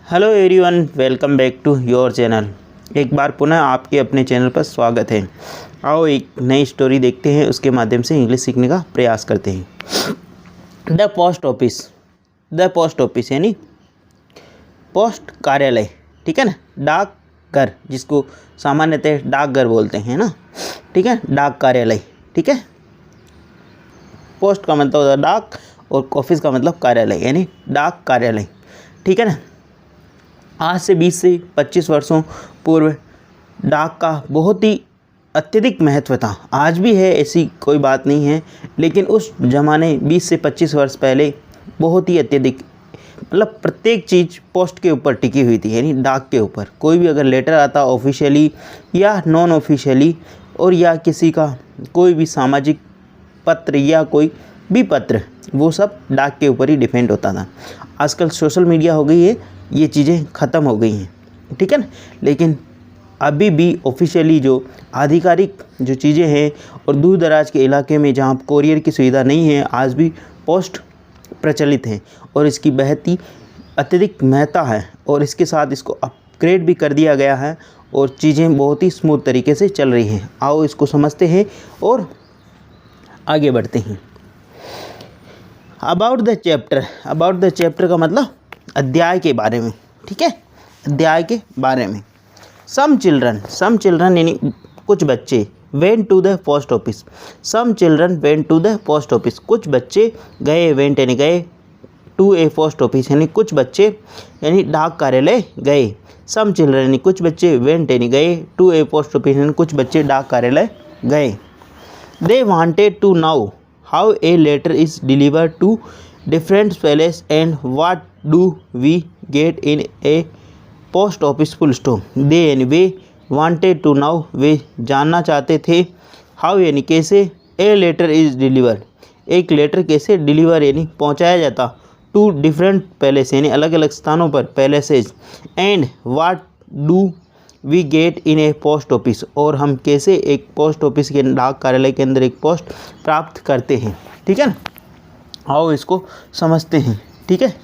Hello everyone, welcome back to your channel. एक बार पुनः आपके अपने चैनल पर स्वागत है। आओ एक नई स्टोरी देखते हैं, उसके माध्यम से इंग्लिश सीखने का प्रयास करते हैं। द पोस्ट ऑफिस यानी पोस्ट कार्यालय, ठीक है ना। डाकघर, जिसको सामान्यतः डाकघर बोलते हैं ना, ठीक है। डाक कार्यालय, ठीक है। पोस्ट का मतलब होता है डाक और ऑफिस का मतलब कार्यालय, यानी डाक कार्यालय, ठीक है ना। आज से 20 से 25 वर्षों पूर्व डाक का बहुत ही अत्यधिक महत्व था। आज भी है, ऐसी कोई बात नहीं है, लेकिन उस ज़माने 20 से 25 वर्ष पहले बहुत ही अत्यधिक, मतलब प्रत्येक चीज़ पोस्ट के ऊपर टिकी हुई थी, यानी डाक के ऊपर। कोई भी अगर लेटर आता ऑफिशियली या नॉन ऑफिशियली, और या किसी का कोई भी सामाजिक पत्र या कोई भी पत्र, वो सब डाक के ऊपर ही डिपेंड होता था। आजकल सोशल मीडिया हो गई है, ये चीज़ें ख़त्म हो गई हैं, ठीक है ना। लेकिन अभी भी ऑफिशियली जो आधिकारिक जो चीज़ें हैं, और दूर दराज के इलाके में जहाँ कोरियर की सुविधा नहीं है, आज भी पोस्ट प्रचलित है और इसकी बेहद ही अत्यधिक महत्ता है। और इसके साथ इसको अपग्रेड भी कर दिया गया है और चीज़ें बहुत ही स्मूथ तरीके से चल रही हैं। आओ इसको समझते हैं और आगे बढ़ते हैं। अबाउट द चैप्टर का मतलब अध्याय के बारे में, ठीक है। अध्याय के बारे में सम चिल्ड्रन यानी कुछ बच्चे went to the post office. Some children went to the post office, कुछ बच्चे गए, वेंट यानी गए, टू ए पोस्ट ऑफिस यानी कुछ बच्चे यानी डाक कार्यालय गए। सम चिल्ड्रन यानी कुछ बच्चे, वेंट यानी गए, टू ए पोस्ट ऑफिस यानी कुछ बच्चे डाक कार्यालय गए। They wanted to know how a letter is delivered to different place and what do we get in a post office full stop. They यानी वे, वांटेड टू नाउ वे जानना चाहते थे, हाउ यानी कैसे, ए लेटर इज़ डिलीवर्ड एक लेटर कैसे डिलीवर यानी पहुंचाया जाता, टू डिफरेंट पैलेस यानी अलग अलग स्थानों पर places, and what do we get in a post office और हम कैसे एक पोस्ट ऑफिस के डाक कार्यालय के अंदर एक पोस्ट प्राप्त करते हैं, ठीक है ना। आओ इसको समझते हैं, ठीक है।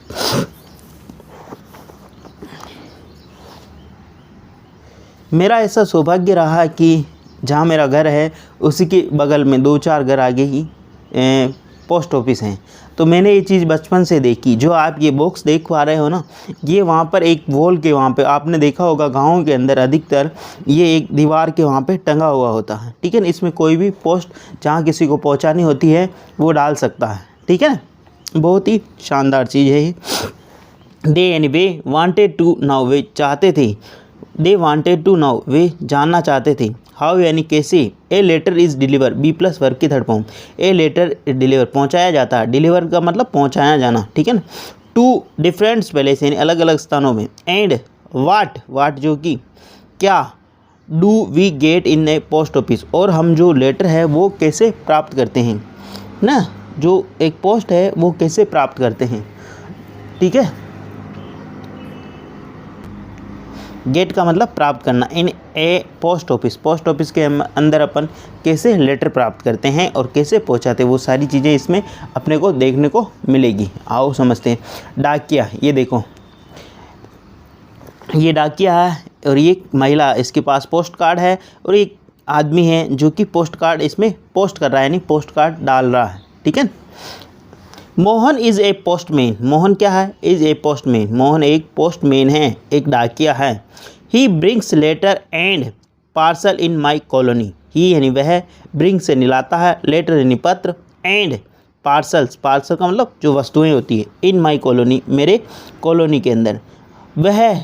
मेरा ऐसा सौभाग्य रहा कि जहाँ मेरा घर है उसी के बगल में 2-4 घर आगे ही पोस्ट ऑफिस हैं। तो मैंने ये चीज़ बचपन से देखी। जो आप ये बॉक्स देख पा रहे हो ना, ये वहाँ पर एक वॉल के वहाँ पे आपने देखा होगा, गाँव के अंदर अधिकतर ये एक दीवार के वहाँ पे टंगा हुआ होता है, ठीक है ना। इसमें कोई भी पोस्ट जहाँ किसी को पहुँचानी होती है वो डाल सकता है, ठीक है ना। बहुत ही शानदार चीज़ है ये। दे यानी वे, वांटेड टू नाउ वे चाहते थे, दे वांटेड टू नाउ वे जानना चाहते थे, हाउ यानी कैसे, a letter is deliver B plus वर्ग की third form, a letter deliver पहुंचाया जाता है, डिलीवर का मतलब पहुंचाया जाना, ठीक है ना, टू डिफरेंट प्लेस यानी अलग अलग स्थानों में, एंड वाट जो कि क्या, do we get in a post office और हम जो लेटर है वो कैसे प्राप्त करते हैं ना, जो एक पोस्ट है वो कैसे प्राप्त करते हैं, ठीक है। गेट का मतलब प्राप्त करना, इन ए पोस्ट ऑफिस के अंदर अपन कैसे लेटर प्राप्त करते हैं और कैसे पहुंचाते हैं, वो सारी चीज़ें इसमें अपने को देखने को मिलेगी। आओ समझते हैं। डाकिया, ये देखो, ये डाकिया है और ये महिला, इसके पास पोस्ट कार्ड है और एक आदमी है जो कि पोस्ट कार्ड इसमें पोस्ट कर रहा है, यानी पोस्ट कार्ड डाल रहा है, ठीक है। Mohan is a postman, Mohan क्या है, इज़ ए पोस्टमैन, मोहन एक पोस्टमैन है, एक डाकिया है। He brings letter and parcel in my colony, he यानी वह, ब्रिंग्स यानी लाता है, लेटर यानी पत्र, एंड पार्सल का मतलब जो वस्तुएं होती है, इन माई कॉलोनी मेरे कॉलोनी के अंदर। वह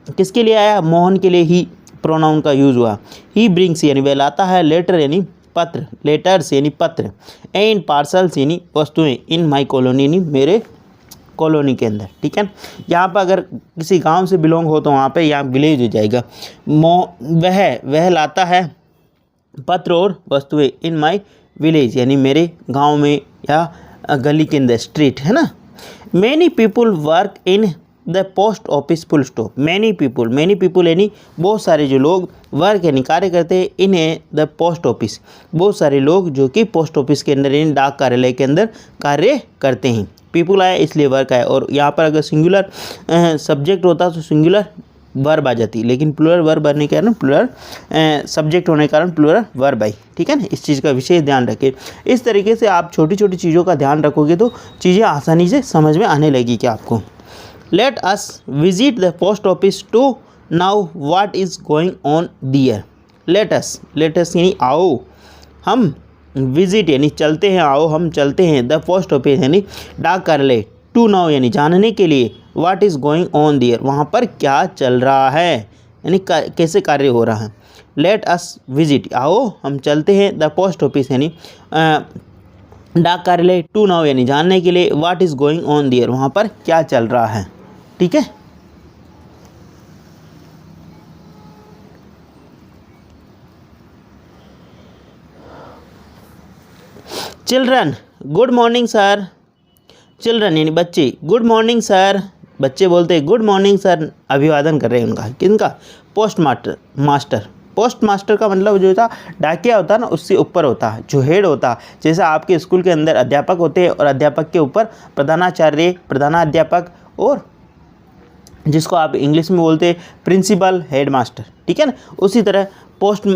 किसके लिए आया, मोहन के लिए ही प्रोनाउन का यूज़ हुआ। ही ब्रिंग्स यानी वह लाता है, लेटर यानी पत्र, लेटर्स यानी पत्र, एंड पार्सल्स यानी वस्तुएं, इन माई कॉलोनी यानी मेरे कॉलोनी के अंदर, ठीक है। यहाँ पर अगर किसी गांव से बिलोंग हो तो वहाँ पे यहाँ विलेज हो जाएगा। वह लाता है पत्र और वस्तुएं, इन माई विलेज यानी मेरे गांव में या गली के अंदर, स्ट्रीट है ना। Many people work in the post office full stop. Many people यानी बहुत सारे जो लोग, वर्क यानी कार्य करते हैं, इन द पोस्ट ऑफिस बहुत सारे लोग जो कि पोस्ट ऑफिस के अंदर यानी डाक कार्यालय के अंदर कार्य करते हैं। पीपुल आया इसलिए वर्क आया, और यहाँ पर अगर सिंगुलर सब्जेक्ट होता तो सिंगुलर वर्ब आ जाती, लेकिन प्लूरल वर्ब आने के कारण प्लूरल सब्जेक्ट होने के कारण प्लूरल वर्ब आई। ठीक है ना, इस चीज़ का विशेष ध्यान रखें। इस तरीके से आप छोटी छोटी चीज़ों का ध्यान रखोगे तो चीज़ें आसानी से समझ में आने लगेगी कि आपको। Let us visit the post office to know what is going on there. Let us यानी आओ, हम विजिट यानी चलते हैं, आओ हम चलते हैं, द पोस्ट ऑफिस यानी डाक कार्यालय, टू नाउ यानी जानने के लिए, what is going on their वहाँ पर क्या चल रहा है यानी कैसे कार्य हो रहा है। लेट अस विजिट आओ हम चलते हैं, द पोस्ट ऑफिस यानी डाक कार्यालय, टू नाउ यानी जानने के लिए, what is going on their वहाँ पर क्या चल रहा है। ठीक है, children good morning sir. Children यानी बच्चे, गुड मॉर्निंग सर, बच्चे बोलते हैं गुड मॉर्निंग सर, अभिवादन कर रहे हैं उनका, किनका, पोस्ट मास्टर का मतलब जो था डाकिया होता है ना, उससे ऊपर होता है, जो हेड होता है। जैसे आपके स्कूल के अंदर अध्यापक होते हैं और अध्यापक के ऊपर प्रधानाचार्य, प्रधानाध्यापक, और जिसको आप इंग्लिश में बोलते हैं प्रिंसिपल, हेड मास्टर। ठीक है ना, उसी तरह पोस्ट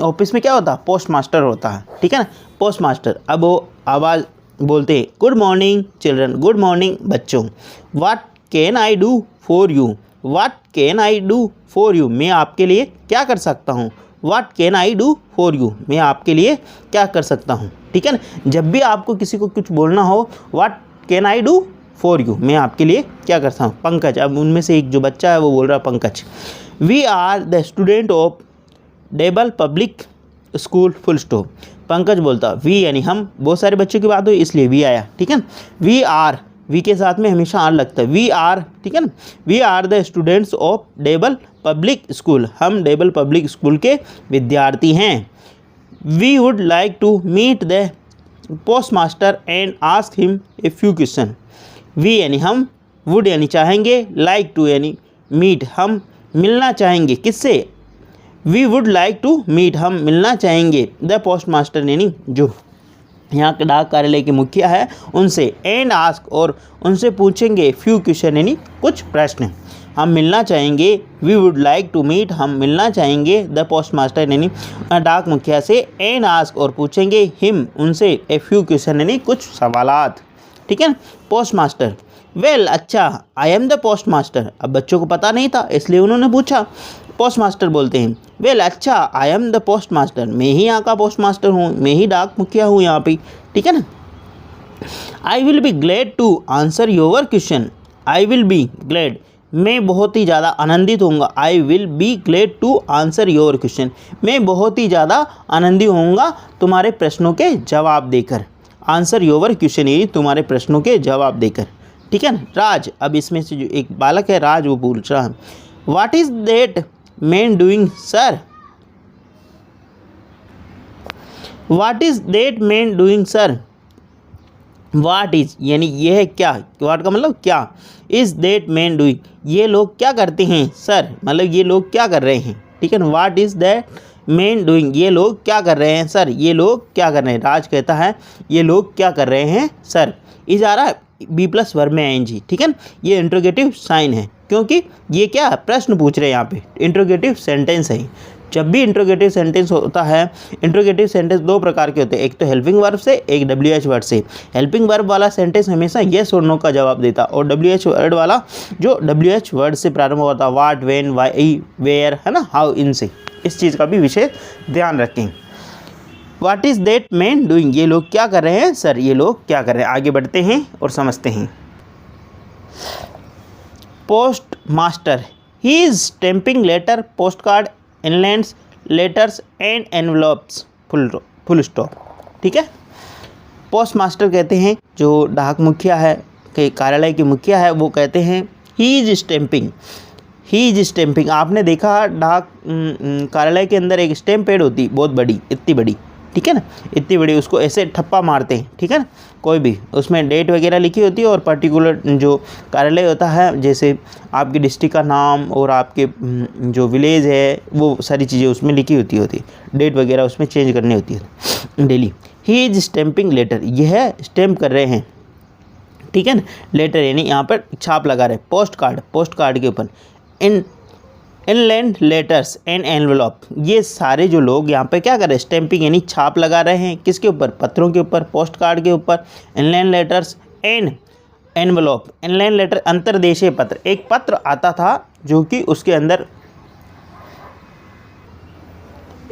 ऑफिस में क्या होता है, पोस्ट मास्टर होता है। ठीक है ना, पोस्ट मास्टर। अब वो आवाज़ बोलते हैं good morning children, good morning बच्चों, what can I do for you, what can I do for you मैं आपके लिए क्या कर सकता हूँ, what can I do for you मैं आपके लिए क्या कर सकता हूँ। ठीक है ना, जब भी आपको किसी को कुछ बोलना हो, what can I do for you मैं आपके लिए क्या करता हूँ। पंकज, अब उनमें से एक जो बच्चा है वो बोल रहा है Pankaj, we are the student of Debal public school full stop. Pankaj बोलता वी यानी हम, बहुत सारे बच्चों की बात हुई इसलिए वी आया। ठीक है ना, वी आर, वी के साथ में हमेशा आर लगता है, वी आर। ठीक है ना, we are the students of Debal public school, हम डेबल पब्लिक स्कूल के विद्यार्थी हैं। We would like to meet the post master and ask him a few question. We यानी हम, वुड यानी चाहेंगे, लाइक टू यानी मीट हम मिलना चाहेंगे, किससे, we would like to meet हम मिलना चाहेंगे, द पोस्ट मास्टर यानी जो यहाँ के डाक कार्यालय के मुखिया है उनसे, एंड आस्क और उनसे पूछेंगे, फ्यू क्वेश्चन यानी कुछ प्रश्न हम मिलना चाहेंगे, we would like to meet हम मिलना चाहेंगे, द पोस्ट मास्टर यानी डाक मुखिया से, एंड आस्क और पूछेंगे, हिम उनसे, ए फ्यू क्वेश्चन यानी कुछ सवालात। ठीक है, पोस्ट मास्टर, वेल अच्छा, I am the post master. अब बच्चों को पता नहीं था इसलिए उन्होंने पूछा। पोस्ट मास्टर बोलते हैं वेल अच्छा, I am the post master मैं ही यहाँ का पोस्ट मास्टर हूँ, मैं ही डाक मुखिया हूँ यहाँ पे। ठीक है ना, I will be glad to answer your question, I will be glad मैं बहुत ही ज़्यादा आनंदित होऊंगा, I will be glad to answer your question मैं बहुत ही ज़्यादा आनंदित होऊंगा तुम्हारे प्रश्नों के जवाब देकर, आंसर योर क्वेश्चन ये तुम्हारे प्रश्नों के जवाब देकर। ठीक है ना, राज, अब इसमें से जो एक बालक है राज, वो पूछ रहा है what is that man doing sir, what is that man doing sir. What is यानी ये है क्या, व्हाट का मतलब क्या, इज़ दैट मैन डूइंग ये लोग क्या करते हैं, सर मतलब ये लोग क्या कर रहे हैं। ठीक है ना, what is that man doing ये लोग क्या कर रहे हैं सर, ये लोग क्या कर रहे हैं। राज कहता है ये लोग क्या कर रहे हैं सर, इज आ रहा है बी प्लस वर्ब में आईएनजी। ठीक है ना, ये इंट्रोगेटिव साइन है क्योंकि ये क्या प्रश्न पूछ रहे हैं, यहाँ पे इंट्रोगेटिव सेंटेंस है। जब भी इंट्रोगेटिव सेंटेंस होता है, इंट्रोगेटिव सेंटेंस दो प्रकार के होते हैं, एक तो हेल्पिंग वर्ब से, एक WH वर्ड से। हेल्पिंग वर्ब वाला सेंटेंस हमेशा येस और नो का जवाब देता, और WH वर्ड वाला जो WH वर्ड से प्रारंभ होता, व्हाट, व्हेन, व्हाई, वेयर, है ना, हाउ, इनसे। इस चीज़ का भी विशेष ध्यान रखें। What is that man doing ये लोग क्या कर रहे हैं सर, ये लोग क्या कर रहे हैं। आगे बढ़ते हैं और समझते हैं। Post master, he is stamping letter, post card, inlands, letters and envelopes, full stop. ठीक है, पोस्ट मास्टर कहते हैं जो डाक मुखिया है, के कार्यालय के मुखिया है, वो कहते हैं ही is stamping, he is stamping. आपने देखा डाक कार्यालय के अंदर एक स्टैंप पैड होती बहुत बड़ी, इतनी बड़ी, ठीक है ना, इतनी बड़ी उसको ऐसे ठप्पा मारते हैं, ठीक है ना। कोई भी उसमें डेट वगैरह लिखी होती है और पर्टिकुलर जो कार्यालय होता है, जैसे आपकी डिस्ट्रिक्ट का नाम और आपके जो विलेज है वो सारी चीज़ें उसमें लिखी होती है, डेट वगैरह उसमें चेंज करनी होती है daily. He is stamping letter, यह स्टैम्प कर रहे हैं, ठीक है ना। लेटर यानी यहाँ पर छाप लगा रहे हैं, पोस्ट कार्ड के ऊपर। इनलैंड लेटर्स एंड एनवेलप, ये सारे जो लोग यहाँ पे क्या कर रहे हैं, स्टैंपिंग यानी छाप लगा रहे हैं, किसके ऊपर, पत्रों के ऊपर, पोस्ट कार्ड के ऊपर। Inland letters and envelope, inland letter अंतर्देशीय पत्र, एक पत्र आता था जो कि उसके अंदर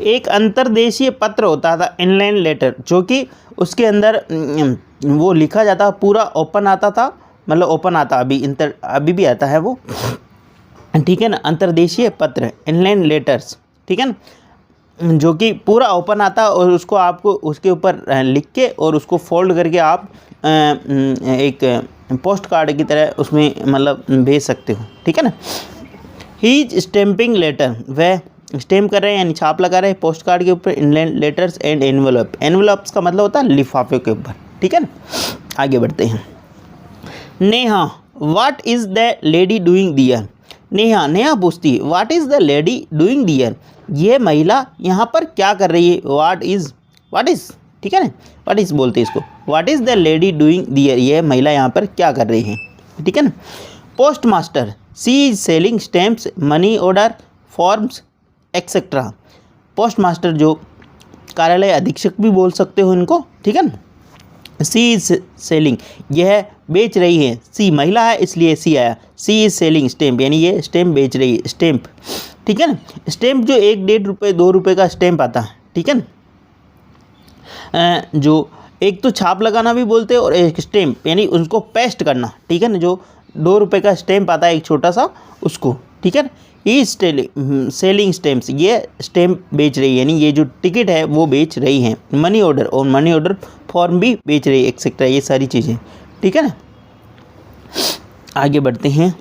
एक अंतर्देशीय पत्र होता था, इनलैंड लेटर, जो कि उसके अंदर वो लिखा जाता, पूरा ओपन आता था, मतलब ओपन आता, अभी भी आता है वो, ठीक है ना। अंतर्देशीय पत्र, इनलैंड लेटर्स, ठीक है ना, जो कि पूरा ओपन आता और उसको आपको उसके ऊपर लिख के और उसको फोल्ड करके आप एक पोस्ट कार्ड की तरह उसमें मतलब भेज सकते हो, ठीक है ना। ही इज स्टैंपिंग लेटर, वह स्टैम्प कर रहे हैं यानी छाप लगा रहे हैं पोस्ट कार्ड के ऊपर, inland letters and envelope, envelopes का मतलब होता है लिफाफे के ऊपर, ठीक है ना। आगे बढ़ते हैं। Neha, what is the lady doing there, Neha पूछती है what is the lady doing there, ये महिला यहाँ पर क्या कर रही है। व्हाट इज़, ठीक है ना, व्हाट इज़ बोलते हैं इसको, what is the lady doing there, ये महिला यहाँ पर क्या कर रही है, ठीक है ना। Post master, she is selling stamps, money order forms etcetera. Post master जो कार्यालय अधीक्षक भी बोल सकते हो इनको, ठीक है ना। सी इज सेलिंग, यह बेच रही है, सी महिला है इसलिए सी आया, सी इज सेलिंग स्टैम्प यानी ये स्टैम्प बेच रही है, स्टैम्प, ठीक है ना। स्टैम्प जो 1-1.5 रुपये 2 रुपये का स्टैम्प आता है, ठीक है ना, जो एक तो छाप लगाना भी बोलते हैं और एक स्टैम्प यानी उसको पेस्ट करना, ठीक है ना, जो 2 रुपये का स्टैम्प आता है एक छोटा सा उसको, ठीक है ना। ही सेलिंग स्टैम्प्स, ये स्टैम्प बेच रही है यानी ये जो टिकट है वो बेच रही है। मनी ऑर्डर, और मनी ऑर्डर फॉर्म भी बेच रही है एक्सेट्रा, ये सारी चीज़ें, ठीक है ना। आगे बढ़ते हैं।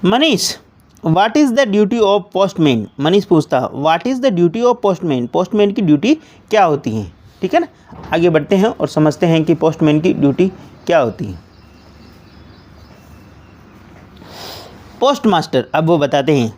Manish, what is the duty of postman, Manish पूछता what is the duty of postman, postman की ड्यूटी क्या होती है, ठीक है ना। आगे बढ़ते हैं और समझते हैं कि पोस्टमैन की ड्यूटी क्या होती है। पोस्ट मास्टर, अब वो बताते हैं।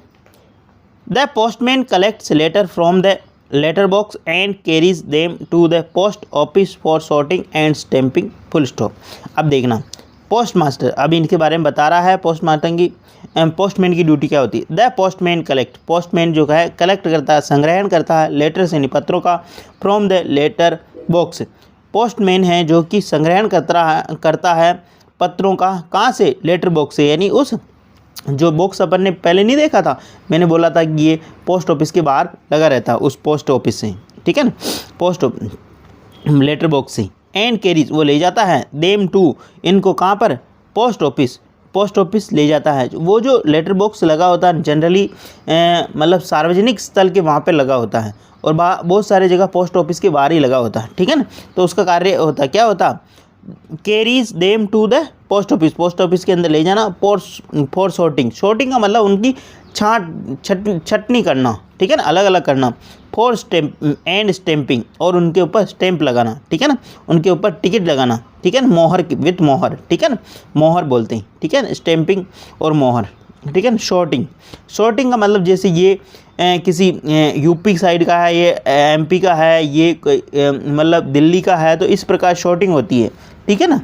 The postman collects letter from the letter box and carries them to the post office for sorting and stamping, full stop. अब देखना, पोस्ट मास्टर अभी इनके बारे में बता रहा है, पोस्टमैन की ड्यूटी क्या होती है। द पोस्टमैन कलेक्ट, पोस्टमैन जो है कलेक्ट करता है, संग्रहण करता है, लेटर्स यानी पत्रों का, from the letter box, postman है जो कि संग्रहण करता है पत्रों का, कहाँ से, लेटर बॉक्स से, यानी उस जो बॉक्स अपन ने पहले नहीं देखा था, मैंने बोला था कि ये पोस्ट ऑफिस के बाहर लगा रहता है, उस पोस्ट ऑफिस से, ठीक है ना, लेटर बॉक्स से। एंड कैरीज, वो ले जाता है, देम टू, इनको कहाँ पर, पोस्ट ऑफिस ले जाता है। वो जो लेटर बॉक्स लगा होता है जनरली मतलब सार्वजनिक स्थल के वहाँ पे लगा होता है और बहुत सारे जगह पोस्ट ऑफिस के बाहर ही लगा होता है, ठीक है ना। तो उसका कार्य होता क्या होता, carries them to the post office के अंदर ले जाना, फॉर सॉर्टिंग का मतलब उनकी छटनी करना, ठीक है ना, अलग अलग करना, फॉर स्टैम्प एंड स्टैंपिंग, और उनके ऊपर स्टैंप लगाना, ठीक है ना, उनके ऊपर टिकट लगाना, ठीक है ना, मोहर की, विथ मोहर, ठीक है ना, मोहर बोलते हैं, ठीक है ना, स्टैंपिंग और मोहर, ठीक है ना। शॉर्टिंग का मतलब जैसे ये किसी यूपी साइड का है, ये एमपी का है, ये मतलब दिल्ली का है, तो इस प्रकार शॉर्टिंग होती है, ठीक है ना,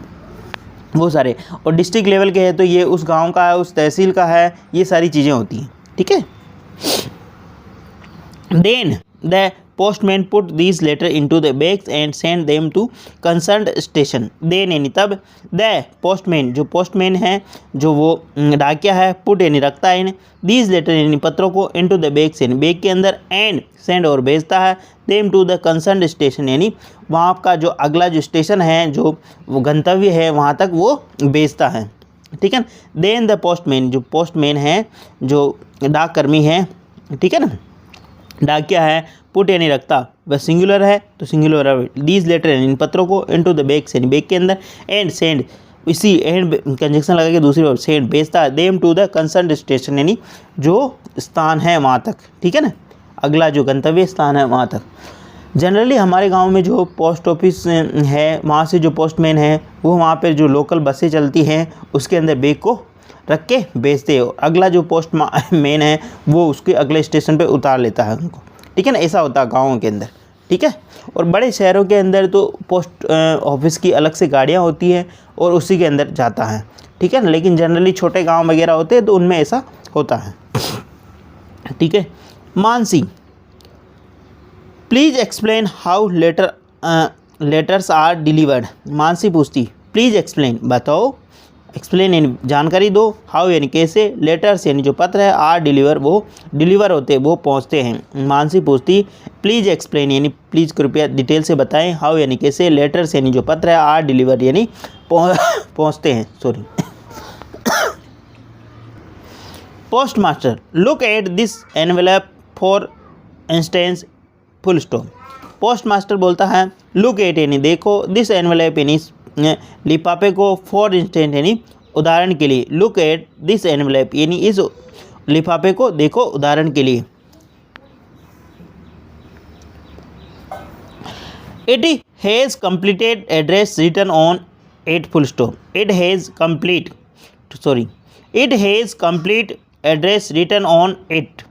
वो सारे। और डिस्ट्रिक्ट लेवल के है तो ये उस गांव का है, उस तहसील का है, ये सारी चीज़ें होती हैं, ठीक है। Then the postman put these letter into the bags and send them to concerned station. Then यानी तब, द पोस्टमैन, जो पोस्टमैन है, जो वो डाकिया है, पुट यानी रखता है दीज लेटर यानी पत्रों को, इनटू द बैग्स यानी बैग के अंदर, एंड सेंड और भेजता है, them to the concerned station यानी वहाँ का जो अगला जो स्टेशन है, जो वो गंतव्य है, वहाँ तक वो भेजता है, ठीक है। देन द पोस्टमैन, जो पोस्टमैन है, जो डाककर्मी है, ठीक है ना, डाकिया है, पुट यानी रखता, वह सिंगुलर है तो सिंगुलर, दीज लेटर इन पत्रों को, इनटू द बैग्स यानी बैग के अंदर, एंड सेंड इसी एंड कंजक्शन लगा के दूसरी बार सेंड भेजता है them to the concern station, यानी जो स्थान है वहाँ तक, ठीक है ना, अगला जो गंतव्य स्थान है वहाँ तक। जनरली हमारे गांव में जो पोस्ट ऑफिस है वहाँ से जो पोस्टमैन है वो वहाँ पर जो लोकल बसें चलती हैं उसके अंदर बैग को रख के भेजते हो, अगला जो पोस्ट मैन है वो उसके अगले स्टेशन पे उतार लेता है उनको, ठीक है ना। ऐसा होता है गाँवों के अंदर, ठीक है। और बड़े शहरों के अंदर तो पोस्ट ऑफिस की अलग से गाड़ियाँ होती हैं और उसी के अंदर जाता है, ठीक है ना। लेकिन जनरली छोटे गांव वगैरह होते हैं तो उनमें ऐसा होता है, ठीक है। Mansi, please explain how letters are delivered. Mansi पूछती प्लीज़ एक्सप्लेन, बताओ, एक्सप्लेन यानी जानकारी दो, हाउ यानी कैसे, लेटर्स यानी जो पत्र है, आर डिलीवर वो डिलीवर होते हैं, वो पहुंचते हैं। मानसी पूछती प्लीज़ एक्सप्लेन यानी प्लीज़ कृपया डिटेल से बताएं, हाउ यानी कैसे, लेटर्स यानी जो पत्र है, आर डिलीवर यानी पहुंचते हैं, sorry. Post master, look at this envelope for instance, full stop. Post master बोलता है लुक एट यानी देखो, दिस एनवेलप यानी लिफाफे को, फॉर इंस्टेंट यानी उदाहरण के लिए, लुक एट दिस एनवेलप यानी इस लिफाफे को देखो उदाहरण के लिए। It has completed address written on at, full stop. It has complete address written on it.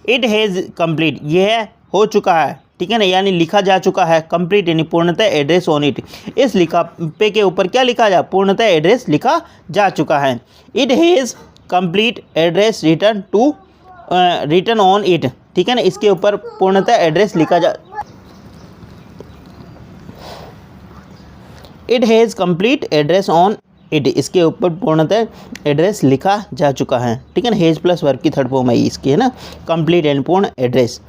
It has complete यह हो चुका है, ठीक है ना, यानी लिखा जा चुका है, कंप्लीट यानी पूर्णतः, एड्रेस ऑन इट इस लिफाफे के ऊपर क्या लिखा जा, पूर्णतः एड्रेस लिखा जा चुका है। It has complete address written on it, ठीक है ना, इसके ऊपर पूर्णतः एड्रेस लिखा जा, it has complete address on it इसके ऊपर पूर्णतः एड्रेस लिखा जा चुका है, ठीक है ना। हैज़ प्लस वर्ब की थर्ड फॉर्म है इसकी, है ना, कंप्लीट एंड पूर्ण address.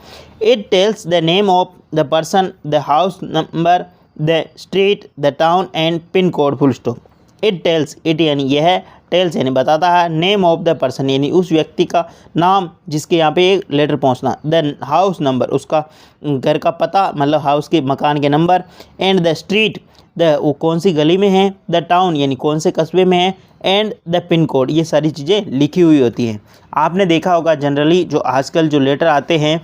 It tells the name of the person, the house number, the street, the town and pin code, full stop. It tells, it यानी यह, टेल्स यानी बताता है, नेम ऑफ द पर्सन यानी उस व्यक्ति का नाम जिसके यहाँ पे एक लेटर पहुँचना, द हाउस नंबर उसका घर का पता मतलब हाउस के मकान के नंबर, एंड द स्ट्रीट वो कौन सी गली में है, द टाउन यानी कौन से कस्बे में है, एंड द पिन कोड ये सारी चीज़ें लिखी हुई होती हैं। आपने देखा होगा जनरली जो आजकल जो लेटर आते हैं,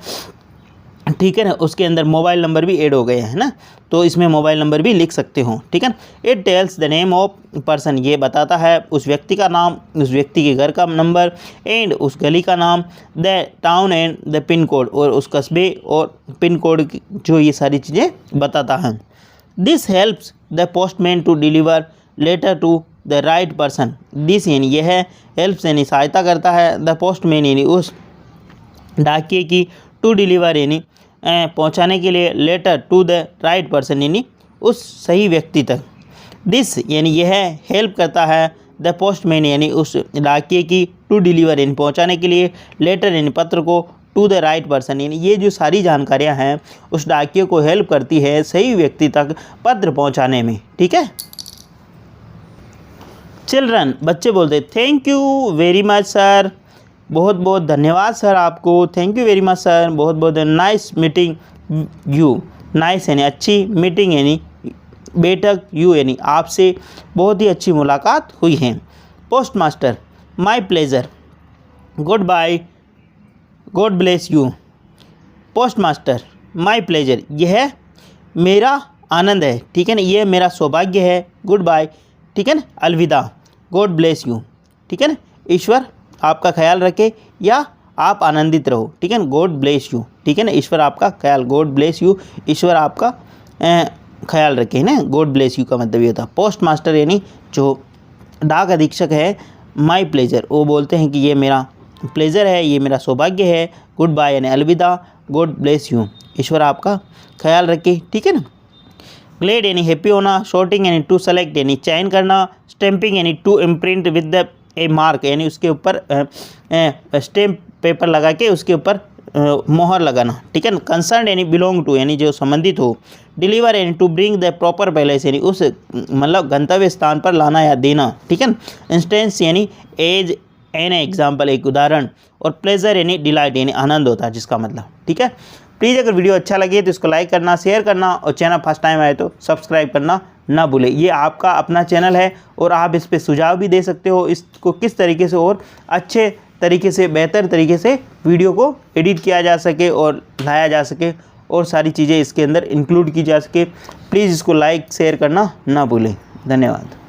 ठीक है ना, उसके अंदर मोबाइल नंबर भी ऐड हो गए हैं ना, तो इसमें मोबाइल नंबर भी लिख सकते हो, ठीक है ना। It tells the name of person ये बताता है उस व्यक्ति का नाम, उस व्यक्ति के घर का नंबर, एंड उस गली का नाम, the town and the pin code और उस कस्बे और पिन कोड जो ये सारी चीज़ें बताता है। This helps the postman to deliver letter to the right person. This यानी यह है, हेल्प्स यानी सहायता करता है, द पोस्टमैन यानी उस डाकिये की, टू डिलीवर यानी पहुंचाने के लिए, letter to the right person यानी उस सही व्यक्ति तक। दिस यानी यह हेल्प करता है, द पोस्टमैन यानी उस डाकिये की, टू डिलीवर यानी पहुंचाने के लिए, लेटर यानी पत्र को, टू द राइट पर्सन यानी ये जो सारी जानकारियां हैं उस डाकिये को हेल्प करती है सही व्यक्ति तक पत्र पहुंचाने में, ठीक है। चिल्ड्रन बच्चे बोलते thank you very much sir, बहुत बहुत धन्यवाद सर आपको, thank you very much sir, बहुत बहुत नाइस मीटिंग यू। नाइस यानी अच्छी, मीटिंग यानी बैठक, यू यानी आपसे बहुत ही अच्छी मुलाकात हुई है। Post master my pleasure, goodbye, God bless you. Post master my pleasure यह मेरा आनंद है, ठीक है ना, यह मेरा सौभाग्य है, गुड बाय, ठीक है ना, अलविदा, गॉड ब्लेस यू, ठीक है ना, ईश्वर आपका ख्याल रखे या आप आनंदित रहो, ठीक है ना, गॉड ब्लेस यू, ठीक है ना, ईश्वर आपका ख्याल, गॉड ब्लेस यू, ईश्वर आपका ख्याल रखे ना, गॉड ब्लेस यू का मतलब ये होता। पोस्ट मास्टर यानी जो डाक अधीक्षक है, माई प्लेजर वो बोलते हैं कि ये मेरा प्लेजर है, ये मेरा सौभाग्य है, गुड बाय यानी अलविदा, गॉड ब्लेस यू, ईश्वर आपका ख्याल रखे, ठीक है ना। ग्लेड यानी हैप्पी होना, शॉर्टिंग यानी टू सेलेक्ट यानी चयन करना, स्टैंपिंग यानी to imprint with the a mark यानी उसके ऊपर स्टैम्प पेपर लगा के उसके ऊपर मोहर लगाना, ठीक है ना। कंसर्न यानी बिलोंग टू यानी जो संबंधित हो, डिलीवर यानी to bring the proper place यानी उस मतलब गंतव्य स्थान पर लाना या देना, ठीक है ना। इंस्टेंस यानी एज एन एग्जाम्पल एक उदाहरण, और प्लेजर यानी डिलाइट यानी आनंद होता है जिसका मतलब। ठीक है, प्लीज़ अगर वीडियो अच्छा लगे तो इसको लाइक करना, शेयर करना, और चैनल फर्स्ट टाइम आए तो सब्सक्राइब करना ना भूलें। ये आपका अपना चैनल है और आप इस पे सुझाव भी दे सकते हो, इसको किस तरीके से और अच्छे तरीके से, बेहतर तरीके से वीडियो को एडिट किया जा सके और लाया जा सके, और सारी चीज़ें इसके अंदर इंक्लूड की जा सके। प्लीज़ इसको लाइक शेयर करना ना भूलें। धन्यवाद।